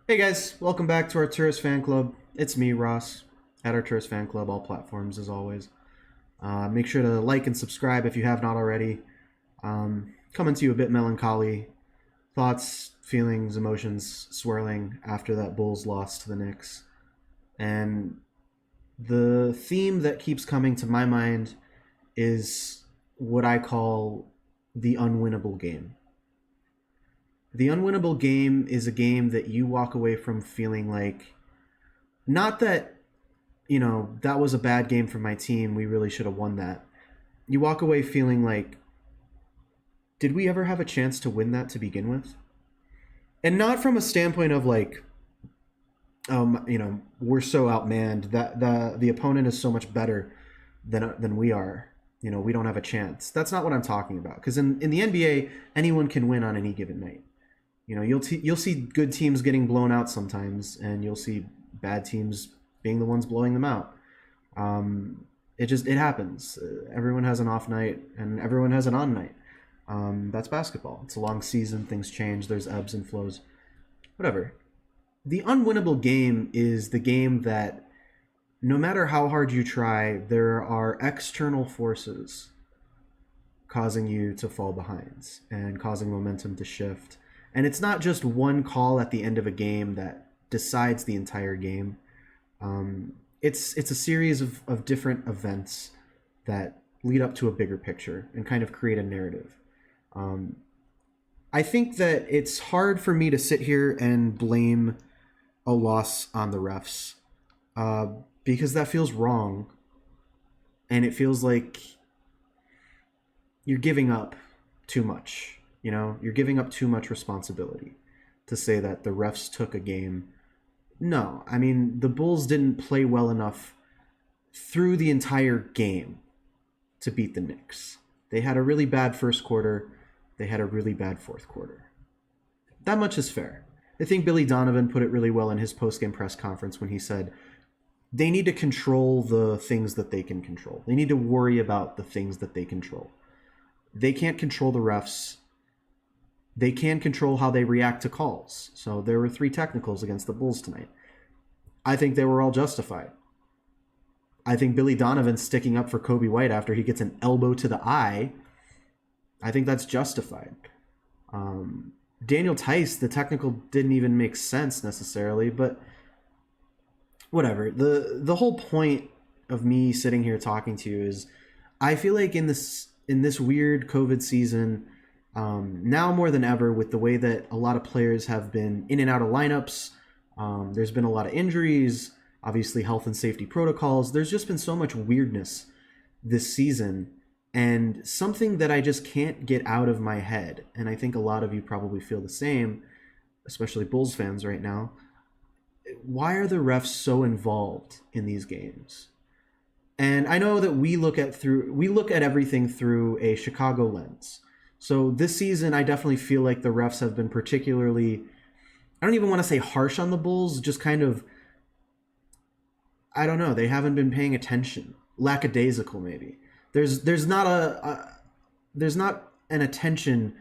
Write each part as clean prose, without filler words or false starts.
Hey guys, welcome back to our Tourist Fan Club. It's me, Ross, at our Tourist Fan Club, all platforms as always. Make sure to like and subscribe if you have not already. Coming to you a bit melancholy. Thoughts, feelings, emotions swirling after that Bulls loss to the Knicks. And the theme that keeps coming to my mind is what I call the unwinnable game. The unwinnable game is a game that you walk away from feeling like, not that that was a bad game for my team. We really should have won that. You walk away feeling like, did we ever have a chance to win that to begin with? And not from a standpoint of like, we're so outmanned that the opponent is so much better than we are. We don't have a chance. That's not what I'm talking about. Because in the NBA, anyone can win on any given night. You'll see good teams getting blown out sometimes, and you'll see bad teams being the ones blowing them out. It happens. Everyone has an off night, and everyone has an on night. That's basketball. It's a long season. Things change. There's ebbs and flows. Whatever. The unwinnable game is the game that no matter how hard you try, there are external forces causing you to fall behind and causing momentum to shift. And it's not just one call at the end of a game that decides the entire game. It's a series of different events that lead up to a bigger picture and kind of create a narrative. I think that it's hard for me to sit here and blame a loss on the refs because that feels wrong, and it feels like you're giving up too much. You're giving up too much responsibility to say that the refs took a game. No, I mean, the Bulls didn't play well enough through the entire game to beat the Knicks. They had a really bad first quarter. They had a really bad fourth quarter. That much is fair. I think Billy Donovan put it really well in his post-game press conference when he said, they need to control the things that they can control. They need to worry about the things that they control. They can't control the refs. They can control how they react to calls. So there were 3 technicals against the Bulls tonight. I think they were all justified. I think Billy Donovan sticking up for Kobe White after he gets an elbow to the eye, I think that's justified. Daniel Tice, the technical didn't even make sense necessarily, but whatever. The whole point of me sitting here talking to you is I feel like in this weird COVID season, now more than ever, with the way that a lot of players have been in and out of lineups, there's been a lot of injuries, obviously health and safety protocols. There's just been so much weirdness this season, and something that I just can't get out of my head, and I think a lot of you probably feel the same, especially Bulls fans right now. Why are the refs so involved in these games? And I know that we look at everything through a Chicago lens. So this season, I definitely feel like the refs have been particularly, I don't even want to say harsh on the Bulls, just kind of, I don't know, they haven't been paying attention. Lackadaisical, maybe. There's not an attention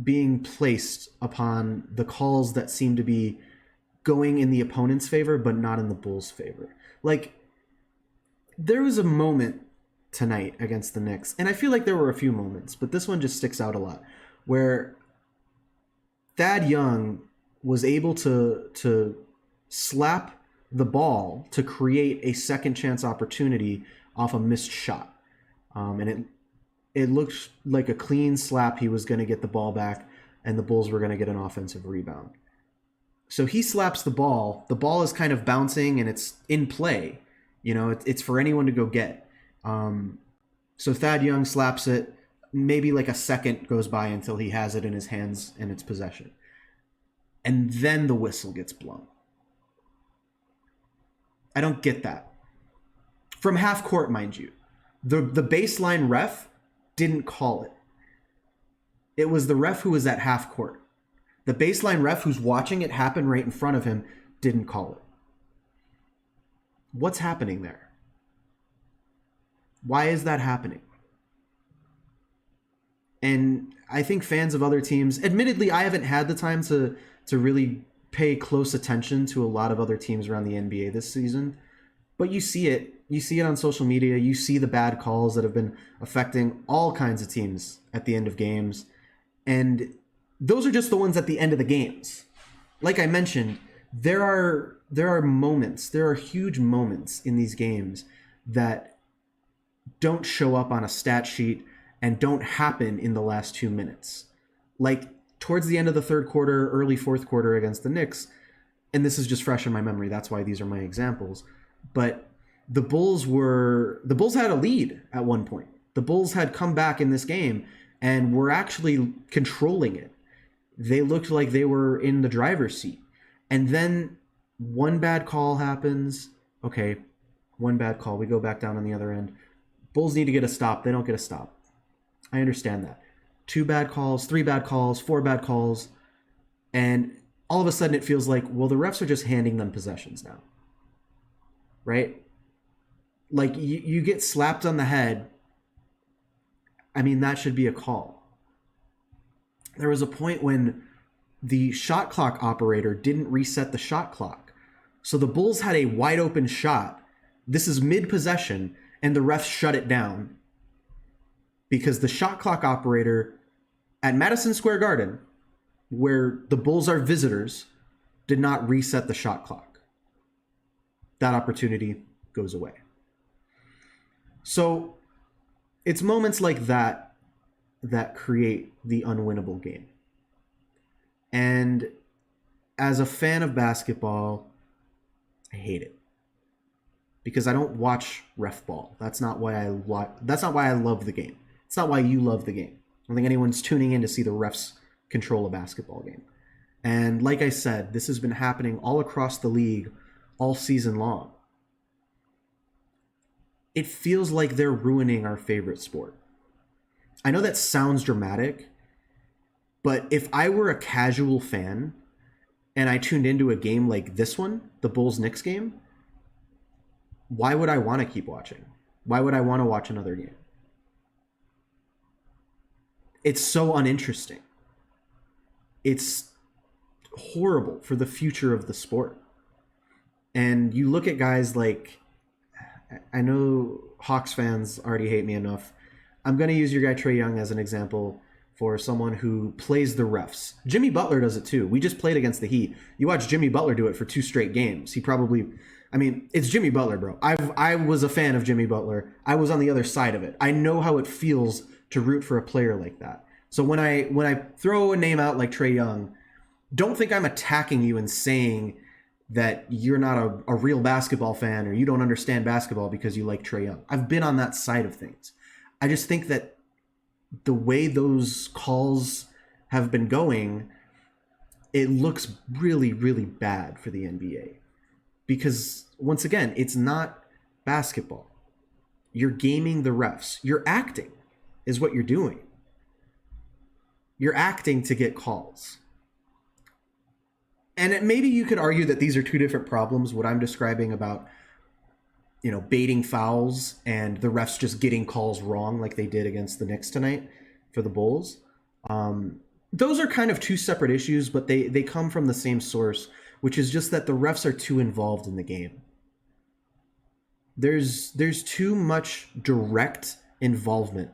being placed upon the calls that seem to be going in the opponent's favor, but not in the Bulls' favor. Like, there was a moment tonight against the Knicks, and I feel like there were a few moments, but this one just sticks out a lot, where Thad Young was able to slap the ball to create a second chance opportunity off a missed shot. And it looked like a clean slap. He was going to get the ball back, and the Bulls were going to get an offensive rebound. So he slaps the ball. The ball is kind of bouncing, and it's in play. It's for anyone to go get. So Thad Young slaps it. Maybe like a second goes by until he has it in his hands and its possession. And then the whistle gets blown. I don't get that. From half court, mind you. The baseline ref didn't call it. It was the ref who was at half court. The baseline ref who's watching it happen right in front of him didn't call it. What's happening there? Why is that happening? And I think fans of other teams, admittedly, I haven't had the time to really pay close attention to a lot of other teams around the NBA this season, but you see it. You see it on social media. You see the bad calls that have been affecting all kinds of teams at the end of games. And those are just the ones at the end of the games. Like I mentioned, there are moments, there are huge moments in these games that don't show up on a stat sheet and don't happen in the last 2 minutes. Like towards the end of the third quarter, early fourth quarter against the Knicks, and this is just fresh in my memory, that's why these are my examples, but the Bulls had a lead at one point. The Bulls had come back in this game and were actually controlling it. They looked like they were in the driver's seat. And then one bad call happens. Okay, one bad call. We go back down on the other end. Bulls need to get a stop. They don't get a stop. I understand that. 2 bad calls, 3 bad calls, 4 bad calls. And all of a sudden it feels like, well, the refs are just handing them possessions now. Right? Like you get slapped on the head. I mean, that should be a call. There was a point when the shot clock operator didn't reset the shot clock. So the Bulls had a wide open shot. This is mid-possession, and the refs shut it down because the shot clock operator at Madison Square Garden, where the Bulls are visitors, did not reset the shot clock. That opportunity goes away. So it's moments like that that create the unwinnable game. And as a fan of basketball, I hate it. Because I don't watch ref ball. That's not why I love the game. It's not why you love the game. I don't think anyone's tuning in to see the refs control a basketball game. And like I said, this has been happening all across the league all season long. It feels like they're ruining our favorite sport. I know that sounds dramatic, but if I were a casual fan and I tuned into a game like this one, the Bulls-Knicks game, why would I want to keep watching? Why would I want to watch another game? It's so uninteresting. It's horrible for the future of the sport. And you look at guys like, I know Hawks fans already hate me enough. I'm going to use your guy Trae Young as an example for someone who plays the refs. Jimmy Butler does it too. We just played against the Heat. You watch Jimmy Butler do it for 2 straight games. It's Jimmy Butler, bro. I was a fan of Jimmy Butler. I was on the other side of it. I know how it feels to root for a player like that. So when I throw a name out like Trae Young, don't think I'm attacking you and saying that you're not a real basketball fan or you don't understand basketball because you like Trae Young. I've been on that side of things. I just think that the way those calls have been going, it looks really, really bad for the NBA. Because, once again, it's not basketball. You're gaming the refs. You're acting is what you're doing. You're acting to get calls. And maybe you could argue that these are 2 different problems, what I'm describing about, baiting fouls and the refs just getting calls wrong like they did against the Knicks tonight for the Bulls. Those are kind of 2 separate issues, but they come from the same source, which is just that the refs are too involved in the game. There's too much direct involvement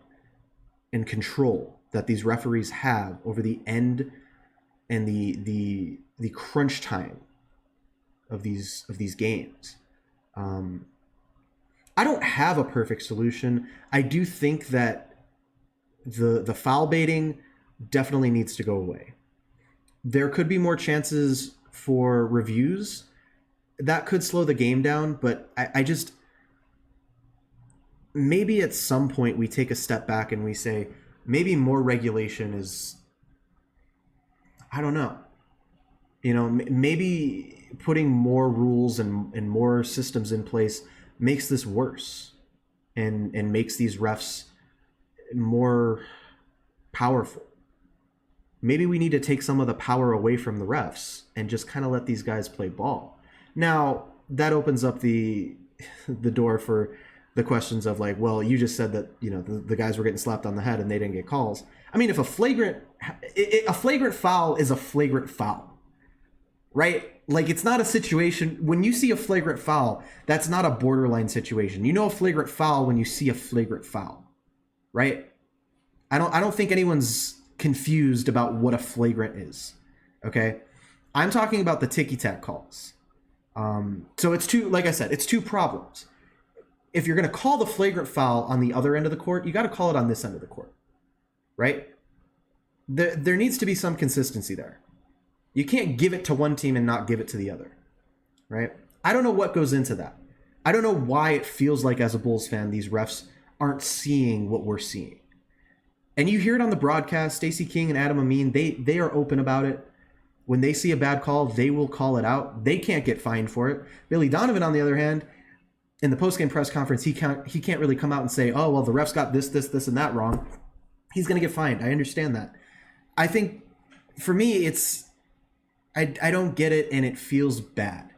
and control that these referees have over the end and the crunch time of these games. I don't have a perfect solution. I do think that the foul baiting definitely needs to go away. There could be more chances for reviews. That could slow the game down, but I just maybe at some point we take a step back and we say maybe more regulation is, I don't know. Maybe putting more rules and more systems in place makes this worse and makes these refs more powerful. Maybe we need to take some of the power away from the refs and just kind of let these guys play ball. Now, that opens up the door for the questions of like, well, you just said that, the guys were getting slapped on the head and they didn't get calls. I mean, if a flagrant foul is a flagrant foul, right? Like, it's not a situation when you see a flagrant foul, that's not a borderline situation. You know a flagrant foul when you see a flagrant foul, right? I don't think anyone's confused about what a flagrant is. Okay? I'm talking about the ticky-tack calls. So it's two, like I said, it's two problems. If you're going to call the flagrant foul on the other end of the court, you got to call it on this end of the court, right? There needs to be some consistency there. You can't give it to one team and not give it to the other, right? I don't know what goes into that. I don't know why it feels like, as a Bulls fan, these refs aren't seeing what we're seeing. And you hear it on the broadcast. Stacey King and Adam Amin, they are open about it. When they see a bad call, they will call it out. They can't get fined for it. Billy Donovan, on the other hand, in the postgame press conference, he can't really come out and say, oh, well, the refs got this, and that wrong. He's going to get fined. I understand that. I think, for me, I don't get it, and it feels bad.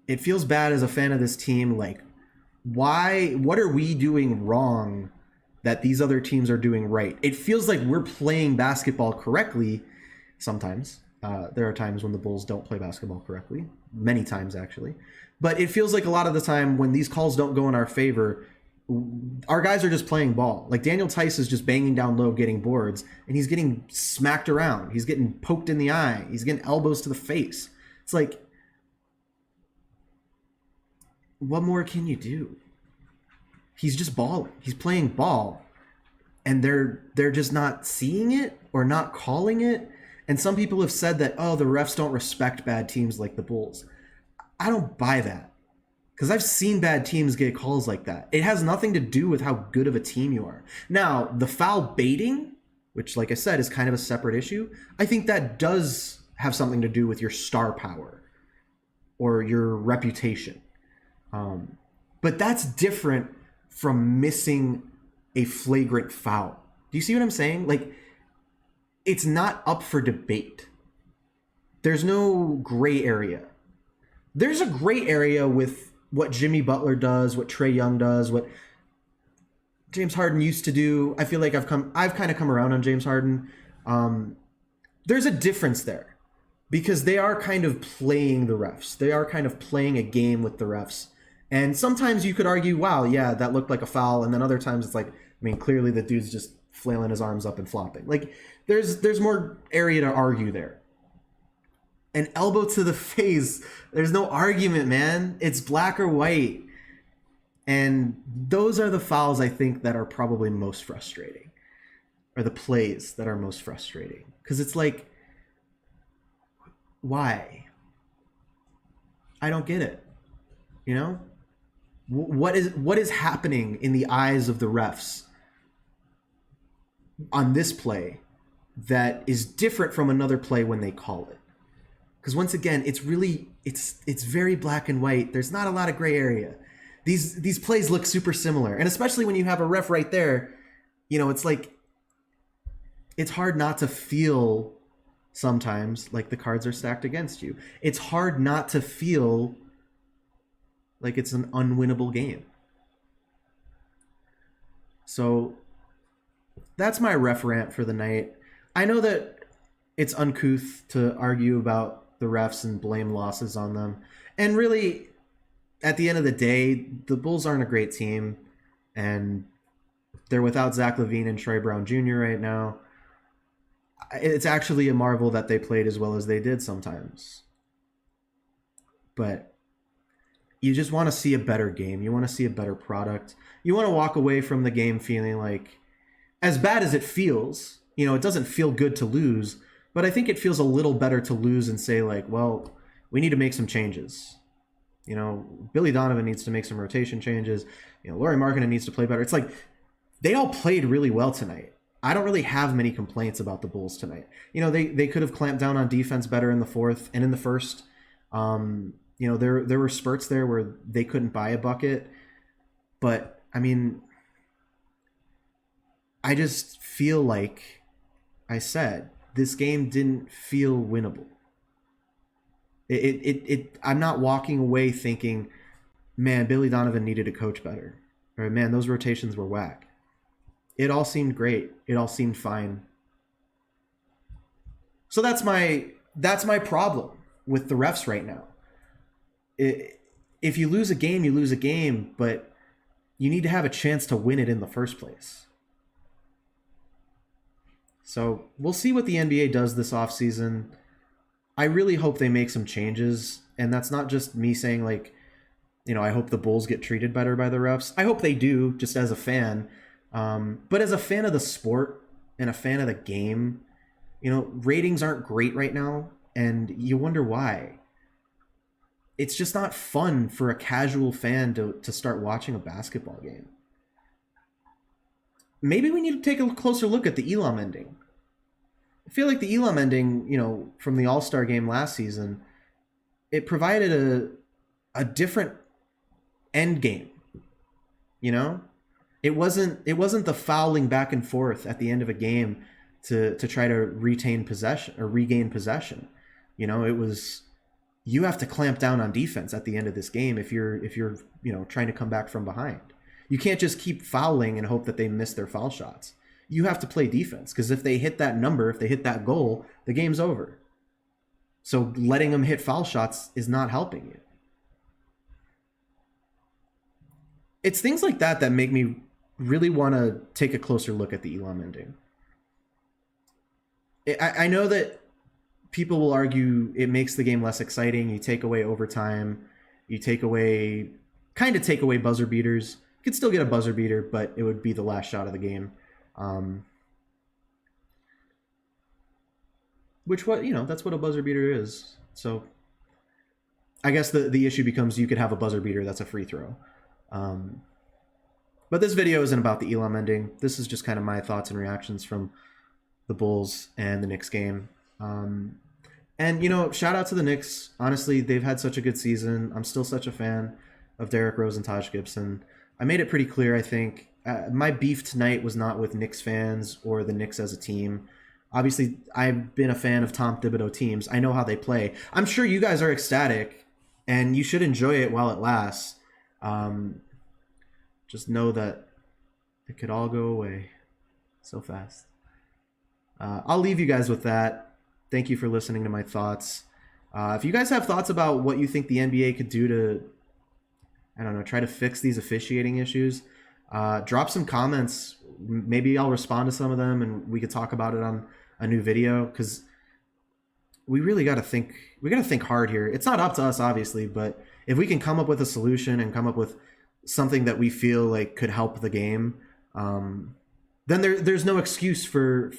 It feels bad as a fan of this team. Like, what are we doing wrong that these other teams are doing right? It feels like we're playing basketball correctly sometimes. There are times when the Bulls don't play basketball correctly. Many times, actually. But it feels like a lot of the time when these calls don't go in our favor, our guys are just playing ball. Like, Daniel Tice is just banging down low, getting boards, and he's getting smacked around. He's getting poked in the eye. He's getting elbows to the face. It's like, what more can you do? He's just balling. He's playing ball, and they're just not seeing it or not calling it. And some people have said that, oh, the refs don't respect bad teams like the Bulls. I don't buy that, because I've seen bad teams get calls like that. It has nothing to do with how good of a team you are. Now, the foul baiting, which, like I said, is kind of a separate issue, I think that does have something to do with your star power or your reputation. But that's different from missing a flagrant foul. Do you see what I'm saying? Like, it's not up for debate. There's no gray area. There's a gray area with what Jimmy Butler does, what Trae Young does, what James Harden used to do. I feel like I've kind of come around on James Harden. There's a difference there, because they are kind of playing the refs. They are kind of playing a game with the refs. And sometimes you could argue, wow, yeah, that looked like a foul. And then other times it's like, I mean, clearly the dude's just flailing his arms up and flopping. Like, there's more area to argue there. An elbow to the face, there's no argument, man. It's black or white. And those are the fouls, I think, that are probably most frustrating, or the plays that are most frustrating. Because it's like, why? I don't get it. You know? What is happening in the eyes of the refs on this play that is different from another play when they call it? Because once again, it's very black and white. There's not a lot of gray area. These plays look super similar, and especially when you have a ref right there, you know, it's like, it's hard not to feel sometimes like the cards are stacked against you. It's hard not to feel like it's an unwinnable game. So that's my ref rant for the night. I know that it's uncouth to argue about the refs and blame losses on them. And really, at the end of the day, the Bulls aren't a great team, and they're without Zach LaVine and Troy Brown Jr. right now. It's actually a marvel that they played as well as they did sometimes. But you just want to see a better game. You want to see a better product. You want to walk away from the game feeling like, as bad as it feels, you know, it doesn't feel good to lose, but I think it feels a little better to lose and say, like, well, we need to make some changes. You know, Billy Donovan needs to make some rotation changes. You know, Lauri Markkanen needs to play better. It's like, they all played really well tonight. I don't really have many complaints about the Bulls tonight. You know, they could have clamped down on defense better in the fourth and in the first. You know, there were spurts there where they couldn't buy a bucket. But, I mean, I just feel like I said, this game didn't feel winnable. I'm not walking away thinking, man, Billy Donovan needed to coach better. Or, man, those rotations were whack. It all seemed great. It all seemed fine. So that's my That's my problem with the refs right now. If you lose a game, you lose a game, but you need to have a chance to win it in the first place. So we'll see what the NBA does this offseason. I really hope they make some changes. And that's not just me saying, like, I hope the Bulls get treated better by the refs. I hope they do, just as a fan. But as a fan of the sport and a fan of the game, ratings aren't great right now. And you wonder why. It's just not fun for a casual fan to start watching a basketball game. Maybe we need to take a closer look at the Elam ending. I feel like the Elam ending, from the All-Star game last season, it provided a different end game. It wasn't the fouling back and forth at the end of a game to try to retain possession or regain possession. It was, you have to clamp down on defense at the end of this game if you're trying to come back from behind. You can't just keep fouling and hope that they miss their foul shots. You have to play defense, because if they hit that number, if they hit that goal, the game's over. So letting them hit foul shots is not helping you. It's things like that that make me really want to take a closer look at the Elam ending. I know that people will argue it makes the game less exciting. You take away overtime. You take away buzzer beaters. You could still get a buzzer beater, but it would be the last shot of the game. That's what a buzzer beater is. So I guess the issue becomes you could have a buzzer beater that's a free throw. But this video isn't about the Elam ending. This is just kind of my thoughts and reactions from the Bulls and the Knicks game. And shout out to the Knicks. Honestly, they've had such a good season. I'm still such a fan of Derrick Rose and Taj Gibson. I made it pretty clear, I think. My beef tonight was not with Knicks fans or the Knicks as a team. Obviously, I've been a fan of Tom Thibodeau teams. I know how they play. I'm sure you guys are ecstatic, and you should enjoy it while it lasts. Just know that it could all go away so fast. I'll leave you guys with that. Thank you for listening to my thoughts. If you guys have thoughts about what you think the NBA could do to, try to fix these officiating issues, drop some comments. Maybe I'll respond to some of them and we could talk about it on a new video, because we really got to think. We got to think hard here. It's not up to us, obviously, but if we can come up with a solution and come up with something that we feel like could help the game, then there's no excuse for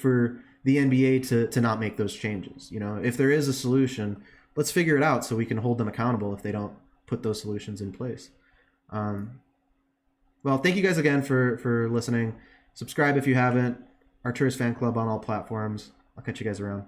the NBA to not make those changes. If there is a solution, let's figure it out so we can hold them accountable if they don't put those solutions in place. Well, thank you guys again for listening. Subscribe if you haven't. Arturis Fan Club on all platforms. I'll catch you guys around.